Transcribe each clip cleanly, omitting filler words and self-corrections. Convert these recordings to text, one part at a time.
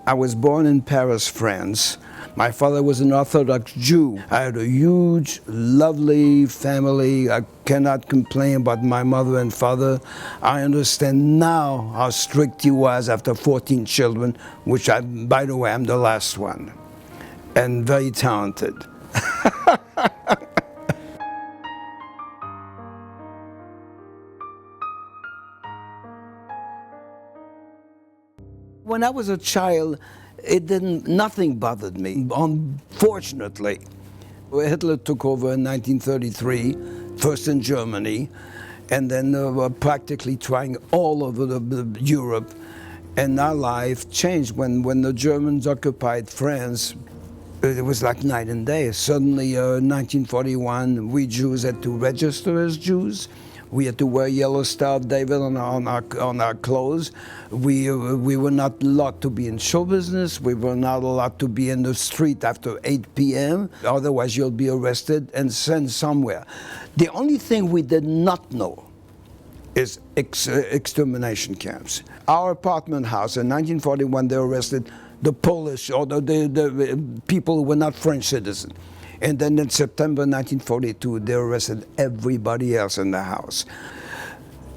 I was born in Paris, France. My father was an Orthodox Jew. I had a huge, lovely family. I cannot complain about my mother and father. I understand now how strict he was after 14 children, which by the way, I'm the last one. And very talented. When I was a child, nothing bothered me, unfortunately. Hitler took over in 1933, first in Germany, and then practically trying all over Europe. And our life changed when the Germans occupied France. It was like night and day. Suddenly, in 1941, we Jews had to register as Jews. We had to wear yellow Star of David on our clothes. We were not allowed to be in show business. We were not allowed to be in the street after 8 p.m. Otherwise, you'll be arrested and sent somewhere. The only thing we did not know is extermination camps. Our apartment house in 1941, they arrested the Polish or the people who were not French citizens. And then in September 1942, they arrested everybody else in the house.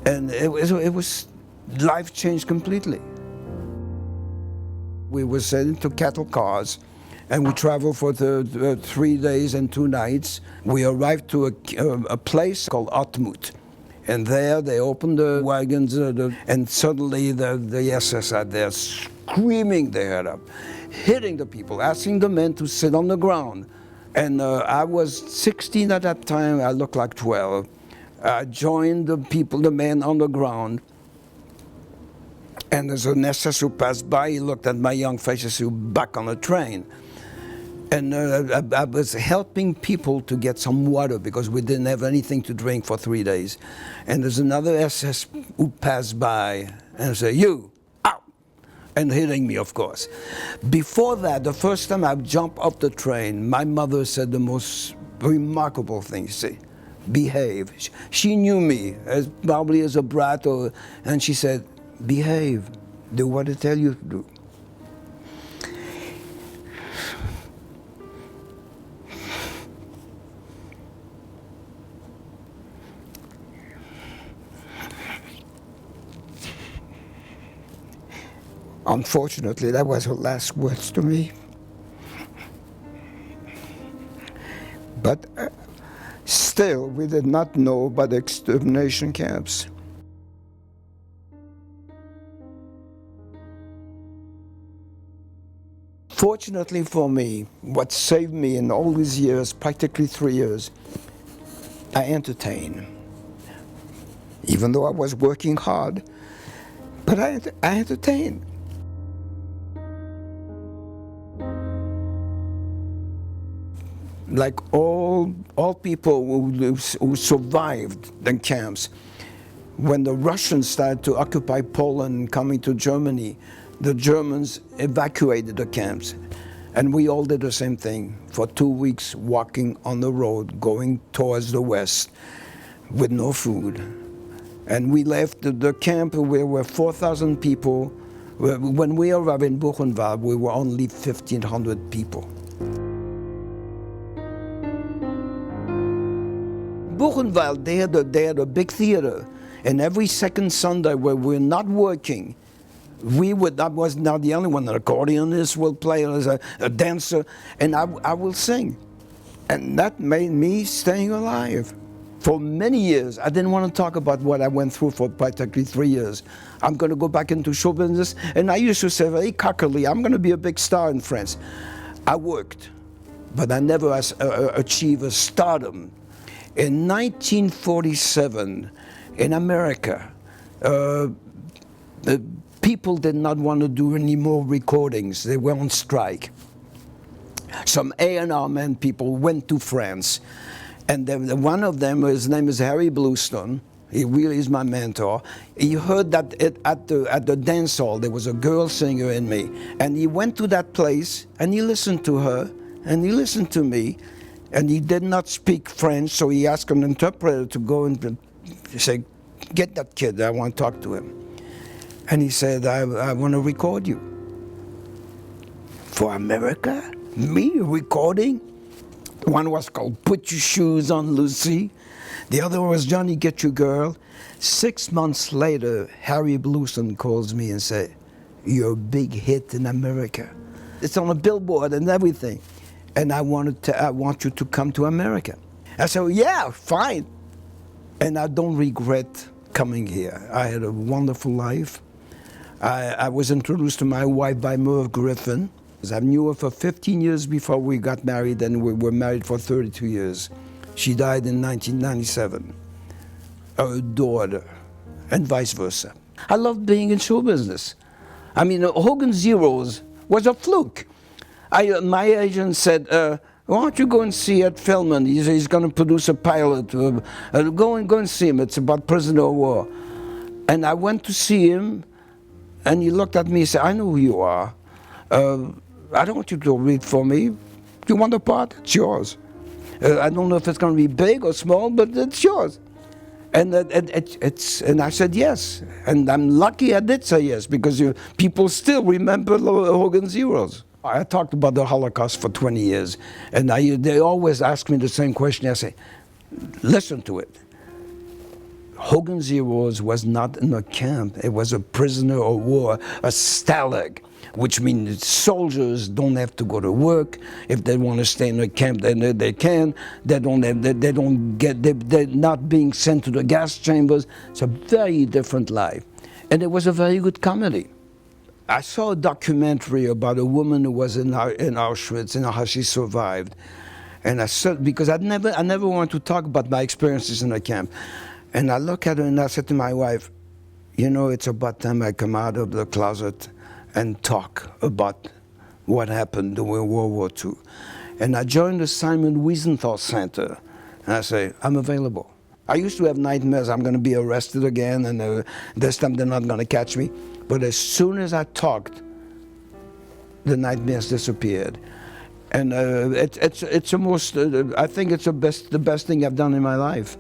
And it was life changed completely. We were sent into cattle cars, and we traveled for 3 days and 2 nights. We arrived to a place called Otmut. And there they opened the wagons, and suddenly the SS are there screaming their head up, hitting the people, asking the men to sit on the ground. And I was 16 at that time, I looked like 12. I joined the men on the ground. And there's an SS who passed by, he looked at my young face and said, "Back on the train." And I was helping people to get some water because we didn't have anything to drink for 3 days. And there's another SS who passed by and said, "You, out!" And hitting me, of course. Before that, the first time I jumped off the train, my mother said the most remarkable thing. She said, "Behave." She knew me, probably as a brat, and she said, "Behave. Do what I tell you to do." Unfortunately, that was her last words to me. But still, we did not know about the extermination camps. Fortunately for me, what saved me in all these years, practically 3 years, I entertained. Even though I was working hard, but I entertained. Like all people who survived the camps, when the Russians started to occupy Poland and coming to Germany, the Germans evacuated the camps. And we all did the same thing for 2 weeks, walking on the road, going towards the west with no food. And we left the camp where were 4,000 people. When we arrived in Buchenwald, we were only 1,500 people. Buchenwald, they had a big theater, and every second Sunday where we're not working, I was not the only one. An accordionist will play as a dancer, and I will sing. And that made me staying alive. For many years, I didn't want to talk about what I went through for practically 3 years. I'm going to go back into show business, and I used to say very cockily, I'm going to be a big star in France. I worked, but I never achieved a stardom. In 1947, in America, the people did not want to do any more recordings. They were on strike. Some A&R men people went to France, and one of them, his name is Harry Bluestone. He really is my mentor. He heard that at the dance hall there was a girl singer in me, and he went to that place and he listened to her and he listened to me. And he did not speak French, so he asked an interpreter to go and say, "Get that kid, I want to talk to him." And he said, I want to record you. for America? Me recording? One was called Put Your Shoes on, Lucy. The other one was Johnny, Get Your Girl. 6 months later, Harry Blueson calls me and says, "You're a big hit in America. It's on a billboard and everything. And I want you to come to America." I said, "Yeah, fine." And I don't regret coming here. I had a wonderful life. I was introduced to my wife by Merv Griffin. I knew her for 15 years before we got married, and we were married for 32 years. She died in 1997. Her daughter, and vice versa. I love being in show business. I mean, Hogan Zeros was a fluke. My agent said, "Why don't you go and see Ed Feldman? He's going to produce a pilot. Go and see him. It's about prisoner of war." And I went to see him, and he looked at me and said, "I know who you are. I don't want you to read for me. You want the part? It's yours. I don't know if it's going to be big or small, but it's yours." And I said yes. And I'm lucky I did say yes, because people still remember Hogan's Heroes. I talked about the Holocaust for 20 years, and they always ask me the same question. I say, listen to it. Hogan's Heroes was not in a camp. It was a prisoner of war, a stalag, which means soldiers don't have to go to work. If they want to stay in a camp, then they can. They're not being sent to the gas chambers. It's a very different life. And it was a very good comedy. I saw a documentary about a woman who was in Auschwitz and how she survived. And I said, because I never wanted to talk about my experiences in the camp. And I look at her and I said to my wife, "You know, it's about time I come out of the closet and talk about what happened during World War II." And I joined the Simon Wiesenthal Center. And I say, "I'm available." I used to have nightmares. I'm going to be arrested again, and this time they're not going to catch me. But as soon as I talked, the nightmares disappeared. And it's the most, I think it's the best thing I've done in my life.